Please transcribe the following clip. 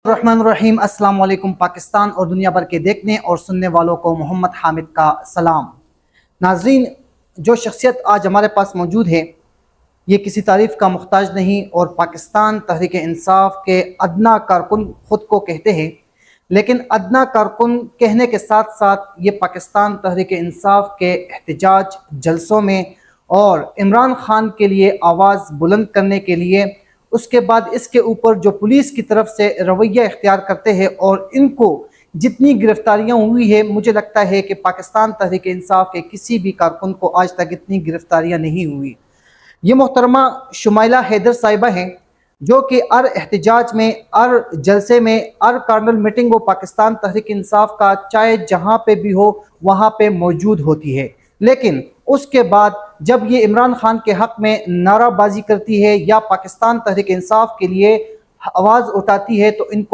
रहमान रहीम। अस्सलाम वालेकुम। पाकिस्तान और दुनिया भर के देखने और सुनने वालों को मोहम्मद हामिद का सलाम। नाजरीन, जो शख्सियत आज हमारे पास मौजूद है ये किसी तारीफ़ का मुहताज नहीं और पाकिस्तान तहरीक इंसाफ के अदना कारकुन ख़ुद को कहते हैं, लेकिन अदना कारकुन कहने के साथ साथ ये पाकिस्तान तहरीक इंसाफ के एहतजाज जलसों में और इमरान खान के लिए आवाज़ बुलंद करने के लिए, उसके बाद इसके ऊपर जो पुलिस की तरफ से रवैया इख्तियार करते हैं और इनको जितनी गिरफ्तारियां हुई है, मुझे लगता है कि पाकिस्तान तहरीक इंसाफ के किसी भी कारकुन को आज तक इतनी गिरफ्तारियां नहीं हुई। ये मोहतरमा शुमाइला हैदर साहिबा हैं जो कि हर एहतजाज में, हर जलसे में, हर कार्नल मीटिंग वो पाकिस्तान तहरीक इंसाफ का चाहे जहाँ पे भी हो वहाँ पे मौजूद होती है। लेकिन उसके बाद जब ये इमरान खान के हक़ में नाराबाजी करती है या पाकिस्तान तहरीक इंसाफ के लिए आवाज़ उठाती है तो इनको